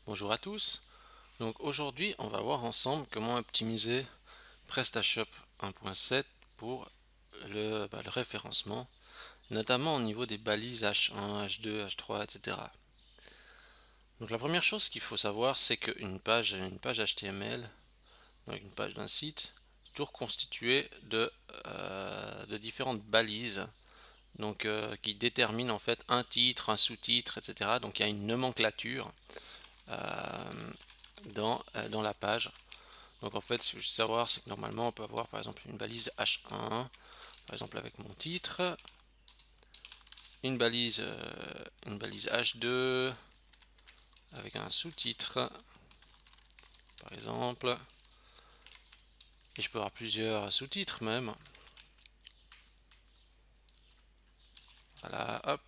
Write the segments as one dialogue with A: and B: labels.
A: Bonjour à tous. Donc aujourd'hui, on va voir ensemble comment optimiser PrestaShop 1.7 pour le référencement, notamment au niveau des balises H1, H2, H3, etc. Donc la première chose qu'il faut savoir, c'est qu'une page HTML, donc une page d'un site, est toujours constituée de différentes balises, donc qui déterminent en fait un titre, un sous-titre, etc. Donc il y a une nomenclature dans la page. Donc en fait, ce qu'il faut juste savoir, c'est que normalement, on peut avoir par exemple une balise H1, par exemple avec mon titre, une balise H2 avec un sous-titre, par exemple, et je peux avoir plusieurs sous-titres même. Voilà, hop,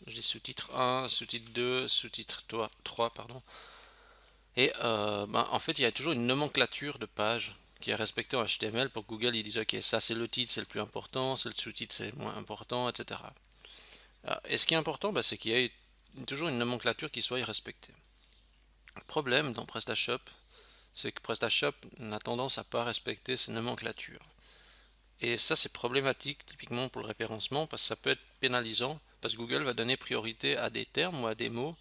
A: j'ai sous-titre 1, sous-titre 2, sous-titre 3, pardon. Et en fait, il y a toujours une nomenclature de page qui est respectée en HTML pour que Google ils disent ok, ça c'est le titre, c'est le plus important, c'est le sous-titre, c'est le moins important, etc. Et ce qui est important, c'est qu'il y ait toujours une nomenclature qui soit respectée. Le problème dans PrestaShop, c'est que PrestaShop a tendance à pas respecter ces nomenclatures. Et ça, c'est problématique typiquement pour le référencement parce que ça peut être pénalisant parce que Google va donner priorité à des termes ou à des mots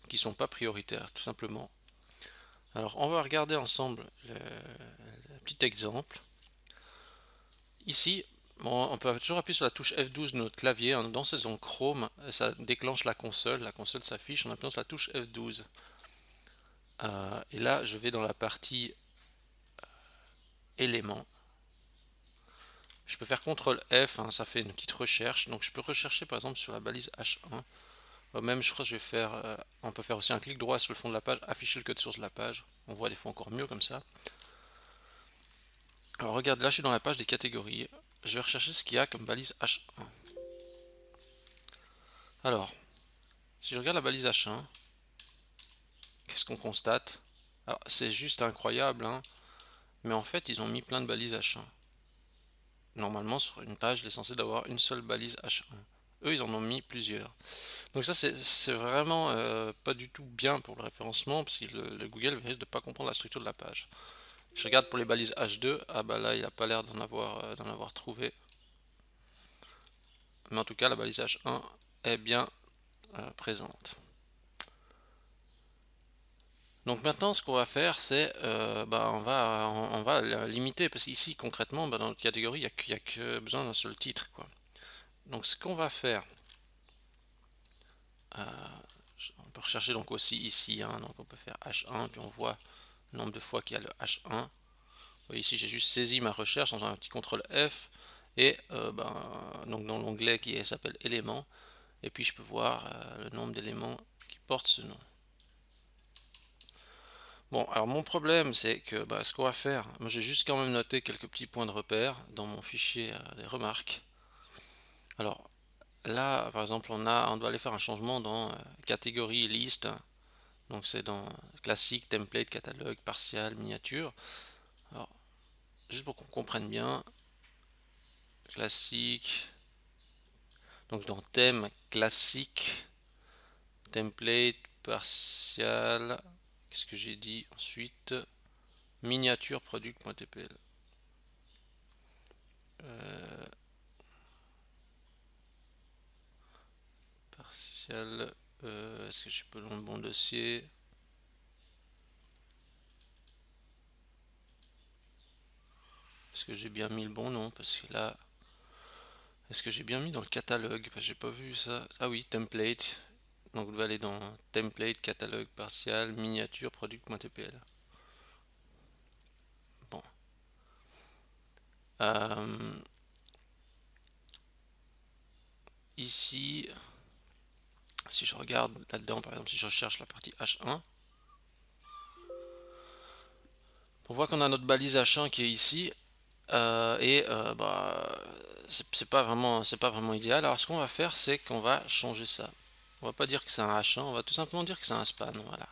A: qui ne sont pas prioritaires, tout simplement. Alors, on va regarder ensemble le petit exemple. Ici, bon, on peut toujours appuyer sur la touche F12 de notre clavier. Dans saison Chrome, ça déclenche la console. La console s'affiche en appuyant sur la touche F12. Et là, je vais dans la partie éléments. Je peux faire CTRL F, hein, ça fait une petite recherche. Donc je peux rechercher par exemple sur la balise H1. Même je crois que je vais faire, on peut faire aussi un clic droit sur le fond de la page, afficher le code source de la page. On voit des fois encore mieux comme ça. Alors regarde, là je suis dans la page des catégories. Je vais rechercher ce qu'il y a comme balise H1. Alors, si je regarde la balise H1, qu'est-ce qu'on constate? Alors c'est juste incroyable, hein, mais en fait ils ont mis plein de balises H1. Normalement sur une page il est censé d'avoir une seule balise H1. Eux ils en ont mis plusieurs. Donc ça c'est vraiment pas du tout bien pour le référencement parce que le Google risque de pas comprendre la structure de la page. Je regarde pour les balises H2, ah bah là il a pas l'air d'en avoir trouvé. Mais en tout cas la balise H1 est bien présente. Donc maintenant ce qu'on va faire, on va la limiter parce qu'ici concrètement dans notre catégorie il n'y a que besoin d'un seul titre, quoi. Donc ce qu'on va faire, on peut rechercher donc aussi ici, hein, donc on peut faire H1 puis on voit le nombre de fois qu'il y a le H1. Vous voyez ici j'ai juste saisi ma recherche en faisant un petit CTRL F et donc dans l'onglet qui s'appelle éléments, et puis je peux voir le nombre d'éléments qui portent ce nom. Bon, alors mon problème c'est que ce qu'on va faire, moi j'ai juste quand même noté quelques petits points de repère dans mon fichier des remarques. Alors là par exemple on doit aller faire un changement dans catégorie liste, donc c'est dans classique, template, catalogue, partial, miniature. Alors juste pour qu'on comprenne bien, classique, donc dans thème, classique, template, partial, qu'est-ce que j'ai dit ensuite, miniature, product.tpl. Partial, est-ce que je suis pas dans le bon dossier? Est-ce que j'ai bien mis le bon nom? Parce que là, est-ce que j'ai bien mis dans le catalogue? Parce que j'ai pas vu ça. Ah oui, template. Donc vous devez aller dans template, catalogue partial, miniature, product.tpl. Bon. Euh, ici, si je regarde là-dedans, par exemple, si je recherche la partie H1, on voit qu'on a notre balise H1 qui est ici. C'est pas vraiment idéal. Alors ce qu'on va faire, c'est qu'on va changer ça. On va pas dire que c'est un H1, on va tout simplement dire que c'est un span. Voilà.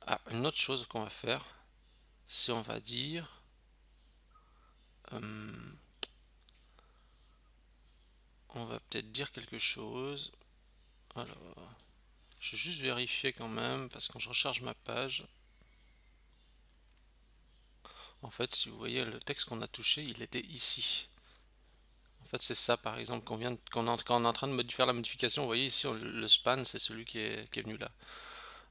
A: Ah, une autre chose qu'on va faire, c'est on va dire, 。 euh, 。on va peut-être dire quelque chose. Alors, je vais juste vérifier quand même, parce que quand je recharge ma page, en fait, si vous voyez le texte qu'on a touché, il était ici. En fait, c'est ça, par exemple, quand on est en train de faire la modification. Vous voyez ici, le span, c'est celui qui est venu là.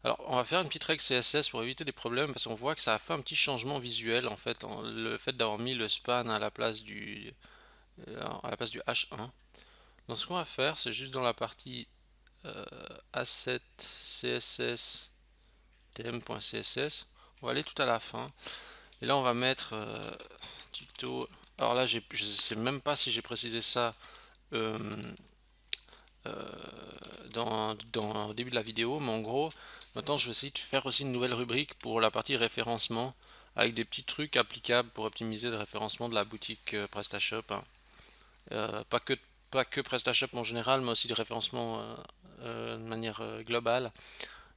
A: Alors, on va faire une petite règle CSS pour éviter des problèmes, parce qu'on voit que ça a fait un petit changement visuel, en fait, le fait d'avoir mis le span à la place du H1. Donc, ce qu'on va faire, c'est juste dans la partie asset css tm.css, on va aller tout à la fin, et là on va mettre tuto. Alors là, je sais même pas si j'ai précisé ça euh, au début de la vidéo, mais en gros, maintenant je vais essayer de faire aussi une nouvelle rubrique pour la partie référencement, avec des petits trucs applicables pour optimiser le référencement de la boutique PrestaShop, hein. Pas que PrestaShop en général, mais aussi du référencement de manière globale.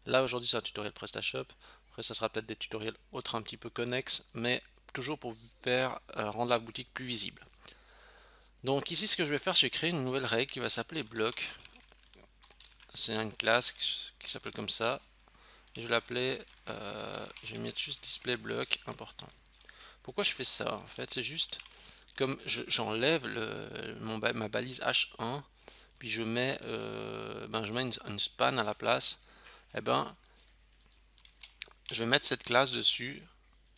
A: Là aujourd'hui c'est un tutoriel PrestaShop, après ça sera peut-être des tutoriels autres un petit peu connexes, mais toujours pour faire rendre la boutique plus visible. Donc ici ce que je vais faire, c'est créer une nouvelle règle qui va s'appeler bloc. C'est une classe qui s'appelle comme ça. Et je vais l'appeler, je vais mettre juste display bloc important. Pourquoi je fais ça? En fait c'est juste comme j'enlève ma balise H1, puis je mets une span à la place. Et ben je vais mettre cette classe dessus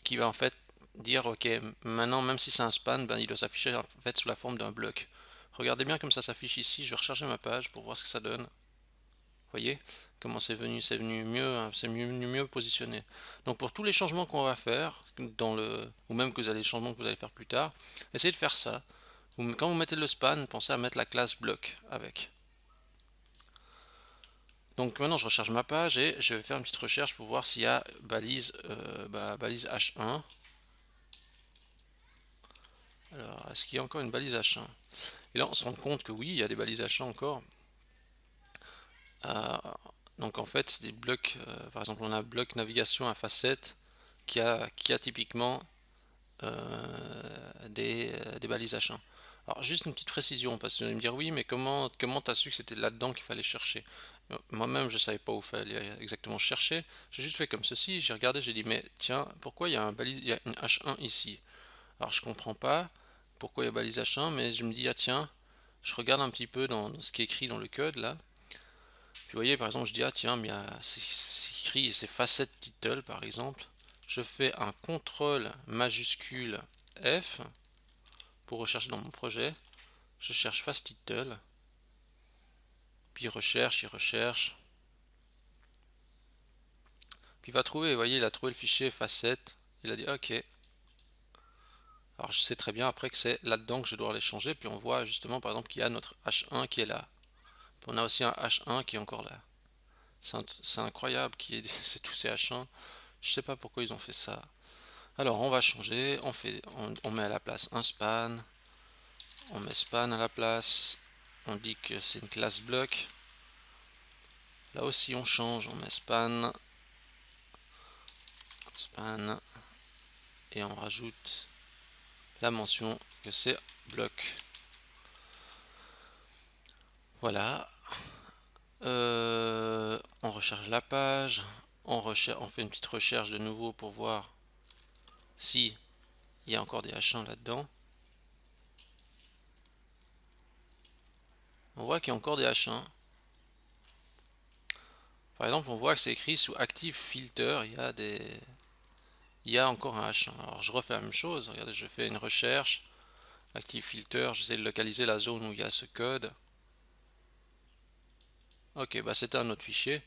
A: qui va en fait dire ok, maintenant même si c'est un span, ben, il doit s'afficher en fait sous la forme d'un bloc. Regardez bien comme ça s'affiche ici. Je vais recharger ma page pour voir ce que ça donne. Vous voyez comment c'est venu mieux, hein, c'est mieux positionné. Donc pour tous les changements qu'on va faire ou même que les changements que vous allez faire plus tard, essayez de faire ça. Quand vous mettez le span, pensez à mettre la classe bloc avec. Donc maintenant je recharge ma page et je vais faire une petite recherche pour voir s'il y a balise H1. Alors, est-ce qu'il y a encore une balise H1? Et là, on se rend compte que oui, il y a des balises H1 encore. Euh, donc en fait, c'est des blocs, par exemple, on a un bloc navigation à facette qui a typiquement des balises H1. Alors, juste une petite précision, parce que vous allez me dire, oui, mais comment tu as su que c'était là-dedans qu'il fallait chercher? Moi-même, je ne savais pas où il fallait exactement chercher. J'ai juste fait comme ceci, j'ai regardé, j'ai dit, mais tiens, pourquoi il y a une H1 ici? Alors je comprends pas pourquoi il y a balise H1, mais je me dis, ah tiens, je regarde un petit peu dans ce qui est écrit dans le code là. Puis vous voyez, par exemple, je dis, ah tiens, mais c'est écrit, c'est facet title par exemple. Je fais un contrôle majuscule F pour rechercher dans mon projet. Je cherche face title. Puis il recherche. Puis il va trouver, vous voyez, il a trouvé le fichier facet. Il a dit, ok. Alors je sais très bien après que c'est là-dedans que je dois les changer. Puis on voit justement, par exemple, qu'il y a notre H1 qui est là. On a aussi un H1 qui est encore là. C'est incroyable c'est tous ces H1. Je sais pas pourquoi ils ont fait ça. Alors on va changer, on met à la place un span, on met span à la place, on dit que c'est une classe bloc. Là aussi on change, on met span, et on rajoute la mention que c'est bloc. Voilà. On recharge la page, on fait une petite recherche de nouveau pour voir si il y a encore des H1 là-dedans. On voit qu'il y a encore des H1. Par exemple, on voit que c'est écrit sous Active Filter, il y a encore un H1. Alors je refais la même chose, regardez, je fais une recherche, Active Filter, j'essaie de localiser la zone où il y a ce code. Ok, bah c'était un autre fichier.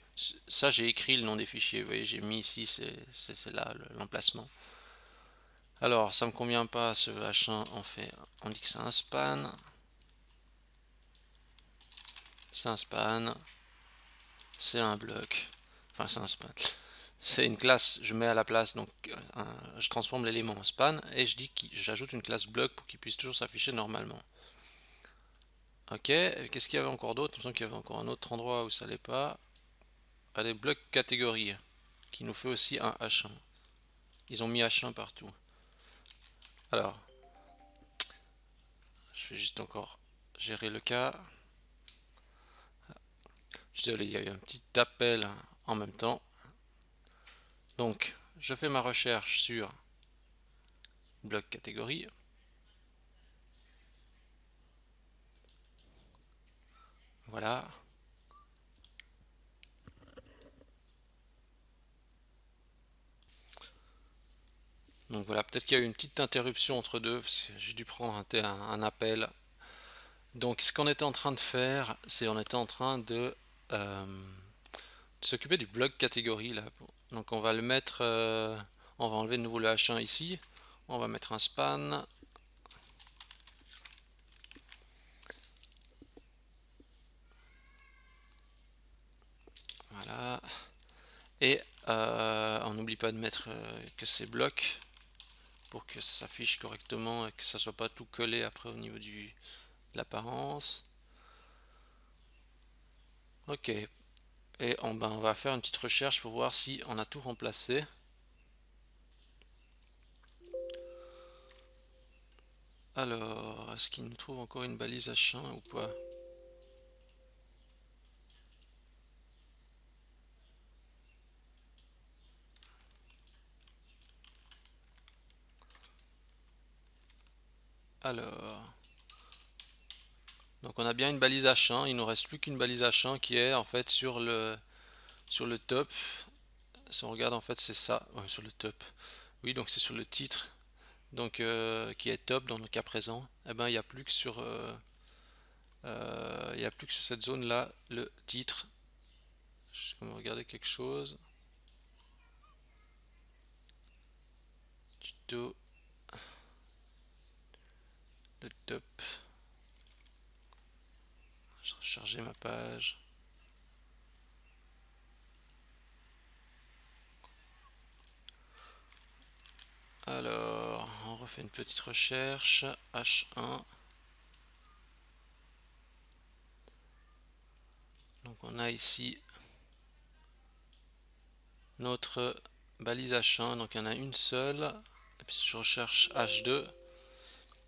A: Ça, j'ai écrit le nom des fichiers, vous voyez, j'ai mis ici, c'est là l'emplacement. Alors, ça me convient pas, ce H1, on dit que c'est un span. C'est un span. C'est un bloc. Enfin, c'est un span. C'est une classe, je mets à la place, donc je transforme l'élément en span et je dis que j'ajoute une classe bloc pour qu'il puisse toujours s'afficher normalement. Ok, qu'est-ce qu'il y avait encore d'autre? Il me semble qu'il y avait encore un autre endroit où ça n'allait pas. Allez, bloc catégorie, qui nous fait aussi un H1. Ils ont mis H1 partout. Alors, je vais juste encore gérer le cas. Désolé, il y a eu un petit appel en même temps. Donc, je fais ma recherche sur bloc catégorie. Voilà. Donc voilà, peut-être qu'il y a eu une petite interruption entre deux, parce que j'ai dû prendre un appel. Donc ce qu'on était en train de faire, c'est on était en train de s'occuper du bloc catégorie là. Donc on va le mettre, on va enlever de nouveau le H1 ici. On va mettre un span. Voilà. Et on n'oublie pas de mettre que ces blocs pour que ça s'affiche correctement et que ça soit pas tout collé après au niveau de l'apparence. Ok. Et on va faire une petite recherche pour voir si on a tout remplacé. Alors, est-ce qu'il nous trouve encore une balise H1 ou pas? Alors, donc on a bien une balise H1, il nous reste plus qu'une balise H1 qui est en fait sur le top. Si on regarde en fait c'est ça, ouais, sur le top. Oui, donc c'est sur le titre, donc qui est top dans le cas présent. Et ben il n'y a plus que il y a plus que sur cette zone là le titre. Je vais regarder quelque chose. Tuto, le top. Je vais recharger ma page. Alors, on refait une petite recherche. H1. Donc on a ici notre balise H1. Donc il y en a une seule. Et puis si je recherche H2.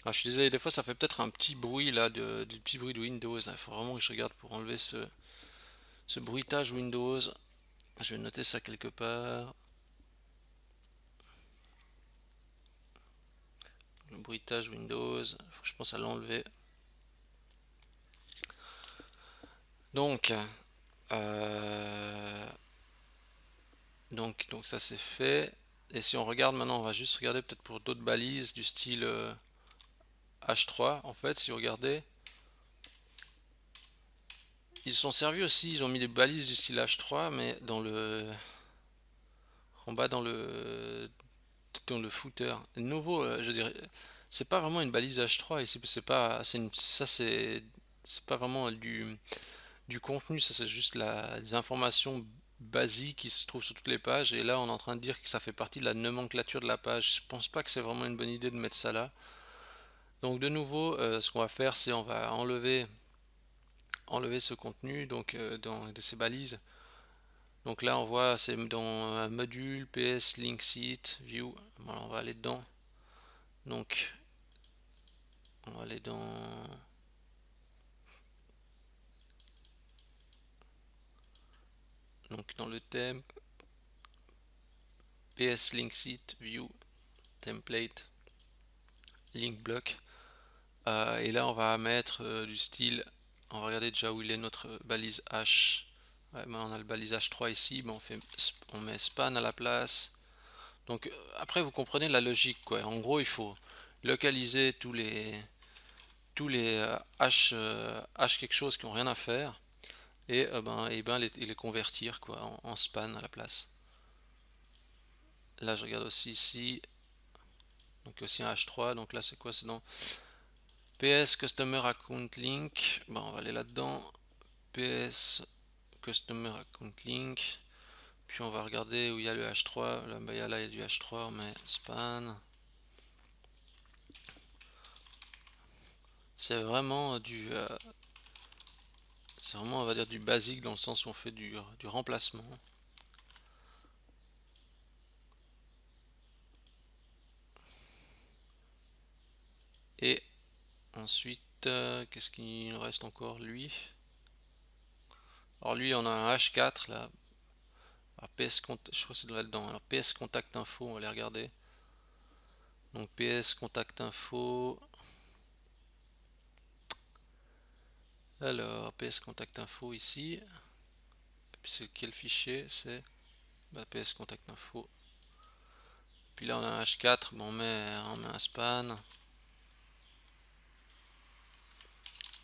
A: Ah, je suis désolé, des fois ça fait peut-être un petit bruit là, du petit bruit de Windows. Il faut vraiment que je regarde pour enlever ce bruitage Windows. Je vais noter ça quelque part. Le bruitage Windows. Il faut que je pense à l'enlever. Donc, euh, donc ça c'est fait. Et si on regarde maintenant, on va juste regarder peut-être pour d'autres balises du style H3. En fait, si vous regardez, ils se sont servis aussi, ils ont mis des balises du style H3, mais en bas dans le footer. De nouveau, je dirais, c'est pas vraiment une balise H3 ici, c'est pas, ça c'est pas vraiment du contenu, ça c'est juste des informations basiques qui se trouvent sur toutes les pages. Et là, on est en train de dire que ça fait partie de la nomenclature de la page. Je pense pas que c'est vraiment une bonne idée de mettre ça là. Donc de nouveau, ce qu'on va faire, c'est on va enlever ce contenu donc de ces balises. Donc là, on voit, c'est dans un module PS link site view. Voilà, on va aller dedans. Donc, on va aller dans le thème PS link site view template link block. Et là, on va mettre du style. On va regarder déjà où il est notre balise H. Ouais, ben, on a le balise H3 ici, ben on met span à la place. Donc après vous comprenez la logique quoi. En gros il faut localiser tous les H quelque chose qui ont rien à faire et les convertir quoi en span à la place. Là je regarde aussi ici, donc aussi un H3, donc là c'est quoi, c'est dans PS Customer Account Link. Bon, on va aller là-dedans. PS Customer Account Link. Puis on va regarder où il y a le H3. Là, il y a du H3, on met span. C'est vraiment c'est vraiment, on va dire, du basique dans le sens où on fait du remplacement. Et ensuite, qu'est-ce qu'il nous reste encore lui? Alors lui on a un H4 là. Alors PS contact, je crois que c'est là-dedans. Alors PS contact info, on va les regarder. Donc PS contact info. Alors PS contact info ici. Et puis c'est quel fichier? C'est PS contact info. Puis là on a un H4, bon, on met un span.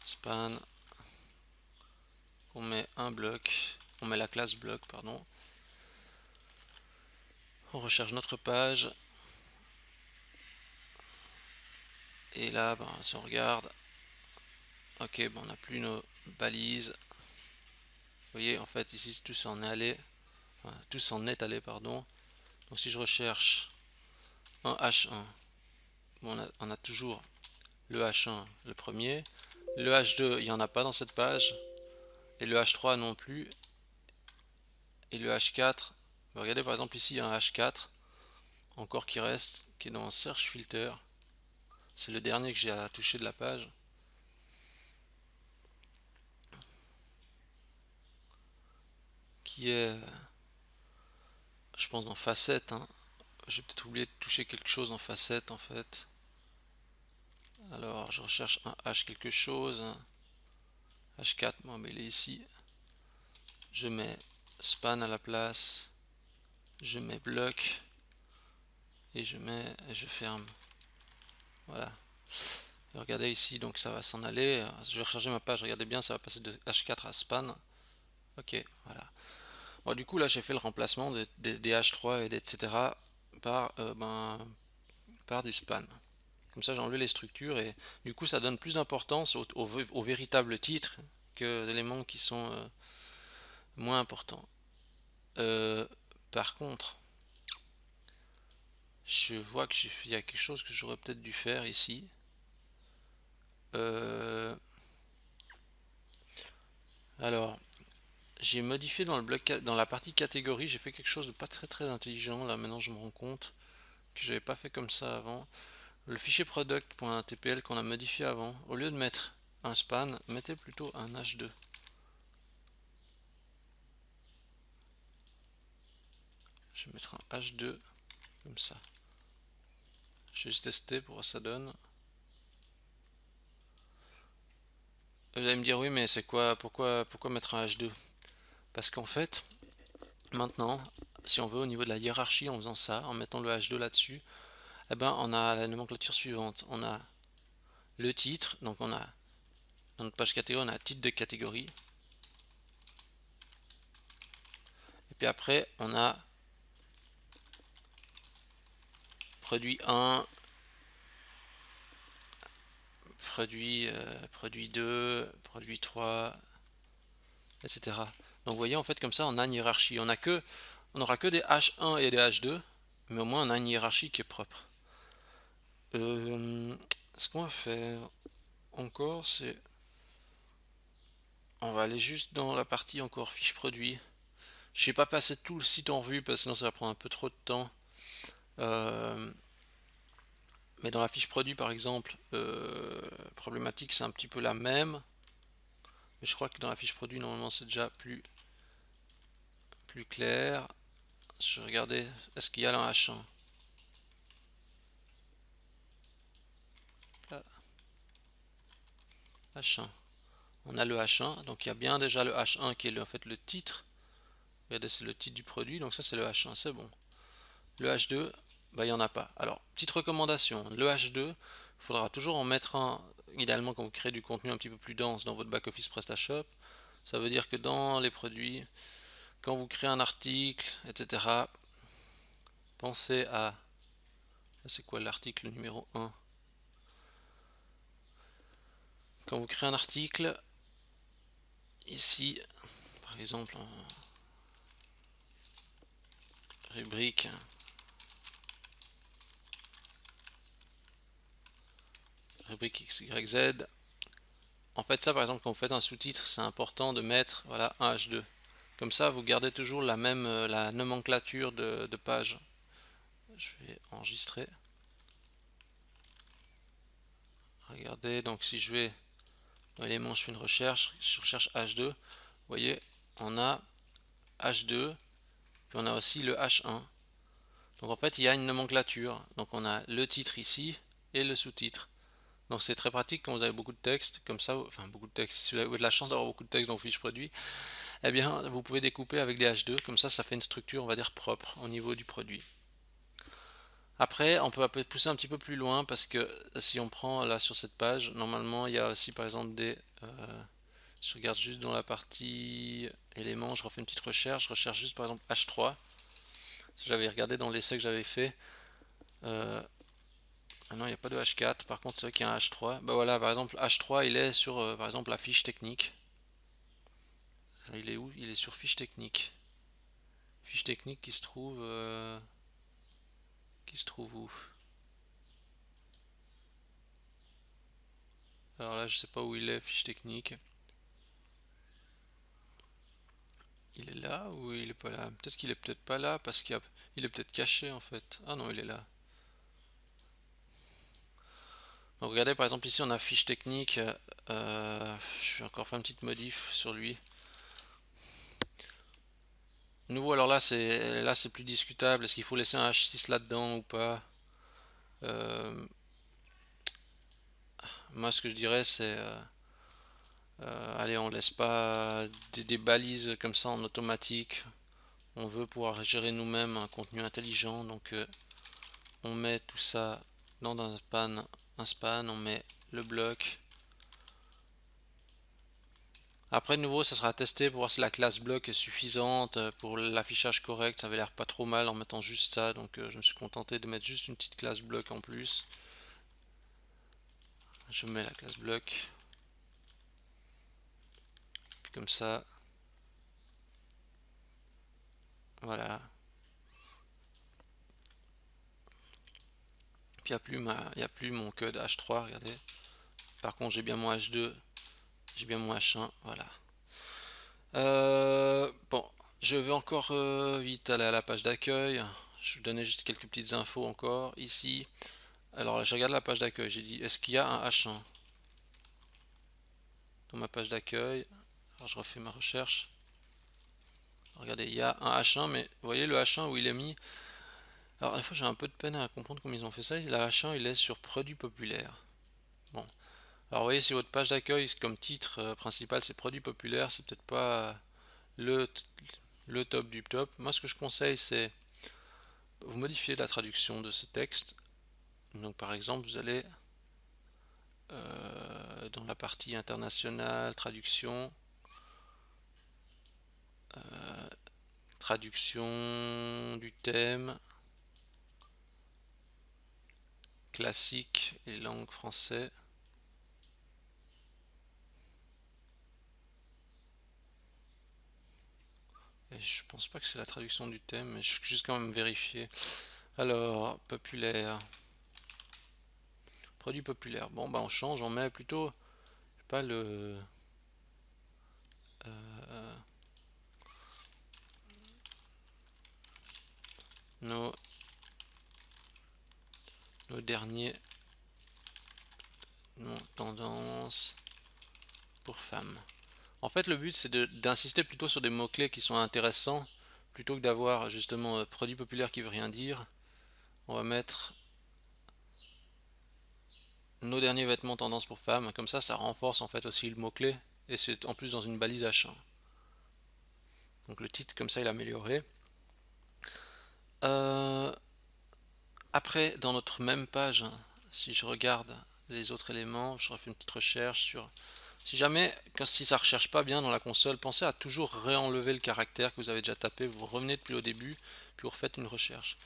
A: Span. On met un bloc. On met la classe bloc, pardon. On recherche notre page. Et là, ben, si on regarde, ok, ben, on n'a plus nos balises. Vous voyez, en fait, ici, tout s'en est allé. Enfin, tout s'en est allé, pardon. Donc si je recherche un H1, bon, on a toujours le H1, le premier. Le H2, il n'y en a pas dans cette page. Et le H3 non plus. Et le H4, regardez par exemple ici, il y a un H4, encore qui reste, qui est dans Search Filter. C'est le dernier que j'ai à toucher de la page. Qui est, je pense, dans Facette. Hein. J'ai peut-être oublié de toucher quelque chose dans Facette en fait. Alors je recherche un H quelque chose. H4, bon, mais il est ici. Je mets span à la place. Je mets bloc. Et je ferme. Voilà. Et regardez ici, donc ça va s'en aller. Je vais recharger ma page, regardez bien, ça va passer de H4 à span. Ok, voilà. Bon, du coup, là, j'ai fait le remplacement des H3 et etc. par du span. Comme ça, j'ai enlevé les structures et du coup, ça donne plus d'importance au véritable titre que aux éléments qui sont moins importants. Par contre, je vois qu'il y a quelque chose que j'aurais peut-être dû faire ici. Alors, j'ai modifié dans le bloc, dans la partie catégorie, j'ai fait quelque chose de pas très intelligent. Là, maintenant, je me rends compte que j'avais pas fait comme ça avant. Le fichier product.tpl qu'on a modifié avant, au lieu de mettre un span, mettez plutôt un h2. Je vais mettre un h2 comme ça. Je vais juste tester pour voir ce que ça donne. Vous allez me dire oui, mais c'est quoi, pourquoi mettre un h2? Parce qu'en fait, maintenant, si on veut au niveau de la hiérarchie, en faisant ça, en mettant le h2 là-dessus, eh ben on a la nomenclature suivante. On a le titre, donc on a dans notre page catégorie, on a titre de catégorie. Et puis après, on a produit 1, produit 2, produit 3, etc. Donc vous voyez, en fait, comme ça, on a une hiérarchie. On n'aura que des H1 et des H2, mais au moins on a une hiérarchie qui est propre. Ce qu'on va faire encore, c'est on va aller juste dans la partie encore fiche produit. Je vais pas passer tout le site en revue parce que sinon ça va prendre un peu trop de temps. Mais dans la fiche produit par exemple, problématique c'est un petit peu la même. Mais je crois que dans la fiche produit normalement c'est déjà plus clair. Je vais regarder, est-ce qu'il y a un H1? H1. On a le H1, donc il y a bien déjà le H1 qui est en fait le titre. Regardez, c'est le titre du produit, donc ça c'est le H1, c'est bon. Le H2, bah, il n'y en a pas. Alors, petite recommandation, le H2, il faudra toujours en mettre un, idéalement quand vous créez du contenu un petit peu plus dense dans votre back-office PrestaShop. Ça veut dire que dans les produits, quand vous créez un article, etc., pensez à... C'est quoi l'article numéro 1? Quand vous créez un article, ici, par exemple, rubrique, XYZ. En fait, ça, par exemple, quand vous faites un sous-titre, c'est important de mettre voilà, un H2. Comme ça, vous gardez toujours la même la nomenclature de page. Je vais enregistrer. Regardez, donc si je vais Dans l'élément, je fais une recherche, je recherche H2. Vous voyez, on a H2, puis on a aussi le H1. Donc en fait, il y a une nomenclature. Donc on a le titre ici et le sous-titre. Donc c'est très pratique quand vous avez beaucoup de texte, comme ça, enfin beaucoup de texte, si vous avez de la chance d'avoir beaucoup de texte dans vos fiches produits, eh bien vous pouvez découper avec des H2, comme ça fait une structure, on va dire, propre au niveau du produit. Après, on peut pousser un petit peu plus loin parce que si on prend là sur cette page, normalement il y a aussi par exemple des... je regarde juste dans la partie éléments, je refais une petite recherche, je recherche juste par exemple H3. J'avais regardé dans l'essai que j'avais fait. Ah non, il n'y a pas de H4, par contre c'est vrai qu'il y a un H3. Bah voilà, par exemple H3 il est sur par exemple la fiche technique. Il est où? Il est sur fiche technique. Fiche technique qui se trouve où? Alors là, je sais pas où il est, fiche technique. Il est là ou il est pas là? Peut-être qu'il est peut-être pas là parce il est peut-être caché en fait. Ah non, il est là. Donc regardez, par exemple ici on a fiche technique. Je vais encore faire une petite modif sur lui. Nouveau, alors là c'est plus discutable. Est-ce qu'il faut laisser un H6 là-dedans ou pas? Euh, Moi ce que je dirais c'est allez, on laisse pas des balises comme ça en automatique. On veut pouvoir gérer nous-mêmes un contenu intelligent, donc on met tout ça dans un span, on met le bloc. Après de nouveau ça sera testé pour voir si la classe bloc est suffisante pour l'affichage correct. Ça avait l'air pas trop mal en mettant juste ça, donc je me suis contenté de mettre juste une petite classe bloc en plus. Je mets la classe bloc, puis comme ça, voilà. Puis il n'y a plus mon code H3, regardez. Par contre j'ai bien mon H2, j'ai bien mon H1, voilà. Bon, je vais encore vite aller à la page d'accueil. Je vous donnais juste quelques petites infos encore ici. Alors là, je regarde la page d'accueil. J'ai dit, est-ce qu'il y a un H1 dans ma page d'accueil? Alors je refais ma recherche. Regardez, il y a un H1, mais vous voyez le H1 où il est mis. Alors des fois j'ai un peu de peine à comprendre comment ils ont fait ça. Le H1 il est sur produits populaires. Bon, alors vous voyez si votre page d'accueil comme titre principal c'est produits populaires, c'est peut-être pas le, le top du top. Moi ce que je conseille c'est vous modifiez la traduction de ce texte. Donc par exemple, vous allez dans la partie internationale, traduction, traduction du thème, classique et langue français. Et je pense pas que c'est la traduction du thème, mais je vais juste quand même vérifier. Alors, populaire, produit populaire. Bon, bah on change, on met plutôt pas le nos, nos derniers tendances pour femmes. En fait, le but c'est d'insister plutôt sur des mots-clés qui sont intéressants plutôt que d'avoir justement produit populaire qui veut rien dire. On va mettre nos derniers vêtements tendance pour femmes. Comme ça renforce en fait aussi le mot-clé et c'est en plus dans une balise H1. Donc le titre comme ça il est amélioré. Euh, Après, dans notre même page, si je regarde les autres éléments, je refais une petite recherche sur. Si jamais, si ça ne recherche pas bien dans la console, pensez à toujours réenlever le caractère que vous avez déjà tapé. Vous revenez depuis le début, puis vous refaites une recherche.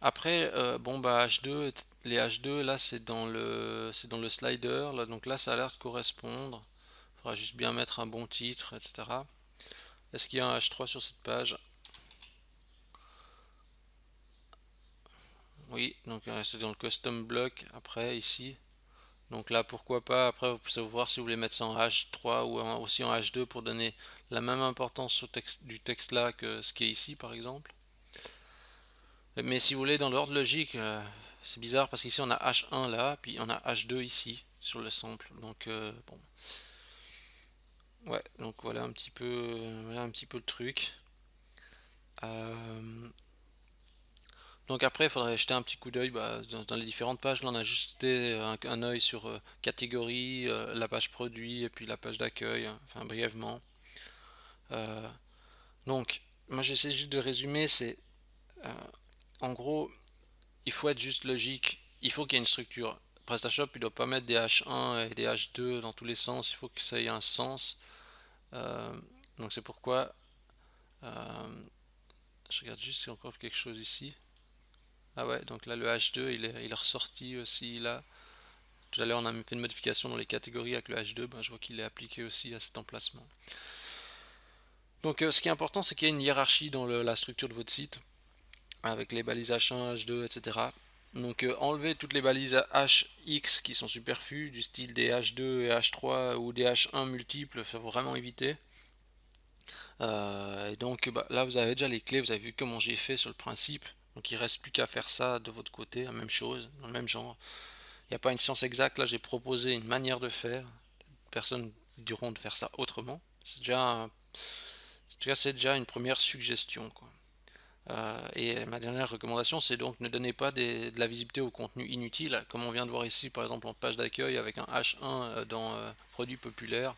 A: Après, bon bah H2, les H2 là c'est dans le slider, là, donc là ça a l'air de correspondre. Il faudra juste bien mettre un bon titre, etc. Est-ce qu'il y a un H3 sur cette page? Oui, donc c'est dans le custom block après ici. Donc là pourquoi pas, après vous pouvez voir si vous voulez mettre ça en H3 ou aussi en H2 pour donner la même importance au texte, du texte là que ce qui est ici par exemple. Mais si vous voulez dans l'ordre logique, c'est bizarre parce qu'ici on a H1 là, puis on a H2 ici. sur le sample. Donc bon, ouais, donc voilà un petit peu le truc. Donc après, il faudrait jeter un petit coup d'œil dans les différentes pages. Là, on a juste jeté un œil sur catégorie, la page produit et puis la page d'accueil, enfin brièvement. Euh, donc, moi j'essaie juste de résumer, c'est euh, en gros, il faut être juste logique, il faut qu'il y ait une structure. PrestaShop, il ne doit pas mettre des H1 et des H2 dans tous les sens, il faut que ça ait un sens. Euh, donc c'est pourquoi, je regarde juste s'il y a encore quelque chose ici. Ah ouais, donc là le H2 il est ressorti aussi là. Tout à l'heure on a fait une modification dans les catégories avec le H2, je vois qu'il est appliqué aussi à cet emplacement. Donc ce qui est important c'est qu'il y ait une hiérarchie dans la structure de votre site, avec les balises H1, H2, etc. Donc enlever toutes les balises HX qui sont superflues, du style des H2 et H3 ou des H1 multiples, il faut vraiment éviter. Et donc là vous avez déjà les clés, vous avez vu comment j'ai fait sur le principe. Donc il ne reste plus qu'à faire ça de votre côté, la même chose, dans le même genre. Il n'y a pas une science exacte, là j'ai proposé une manière de faire. Personne diront de faire ça autrement. C'est déjà une première suggestion, quoi. Et ma dernière recommandation, c'est donc ne donnez pas de la visibilité au contenu inutile, comme on vient de voir ici, par exemple en page d'accueil avec un H1 dans produit populaire,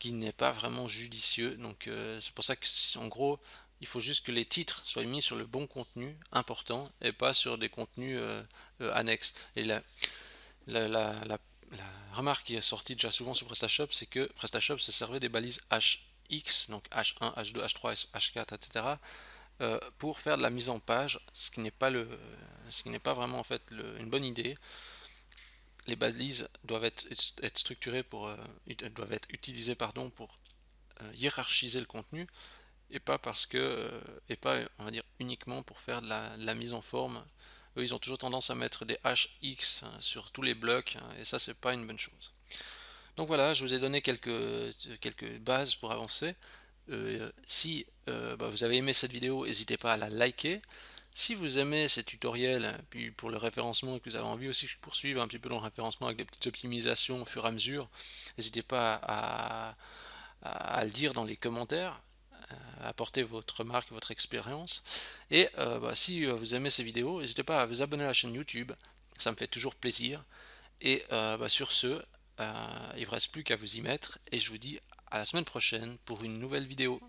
A: qui n'est pas vraiment judicieux. Donc c'est pour ça que, en gros, il faut juste que les titres soient mis sur le bon contenu important et pas sur des contenus annexes. Et la remarque qui est sortie déjà souvent sur PrestaShop, c'est que PrestaShop se servait des balises HX, donc H1, H2, H3, H4, etc. Pour faire de la mise en page, ce qui n'est pas vraiment en fait une bonne idée. Les balises doivent être structurées doivent être utilisées pour hiérarchiser le contenu et pas et pas on va dire uniquement pour faire de la mise en forme. Eux, ils ont toujours tendance à mettre des HX sur tous les blocs et ça c'est pas une bonne chose. Donc voilà, je vous ai donné quelques bases pour avancer. Si vous avez aimé cette vidéo, n'hésitez pas à la liker. Si vous aimez ces tutoriels, puis pour le référencement et que vous avez envie aussi que je poursuive un petit peu dans le référencement avec des petites optimisations au fur et à mesure, n'hésitez pas à le dire dans les commentaires, à apporter votre remarque, votre expérience. Et si vous aimez ces vidéos, n'hésitez pas à vous abonner à la chaîne YouTube, ça me fait toujours plaisir. Et sur ce, il ne me reste plus qu'à vous y mettre et je vous dis à la semaine prochaine pour une nouvelle vidéo.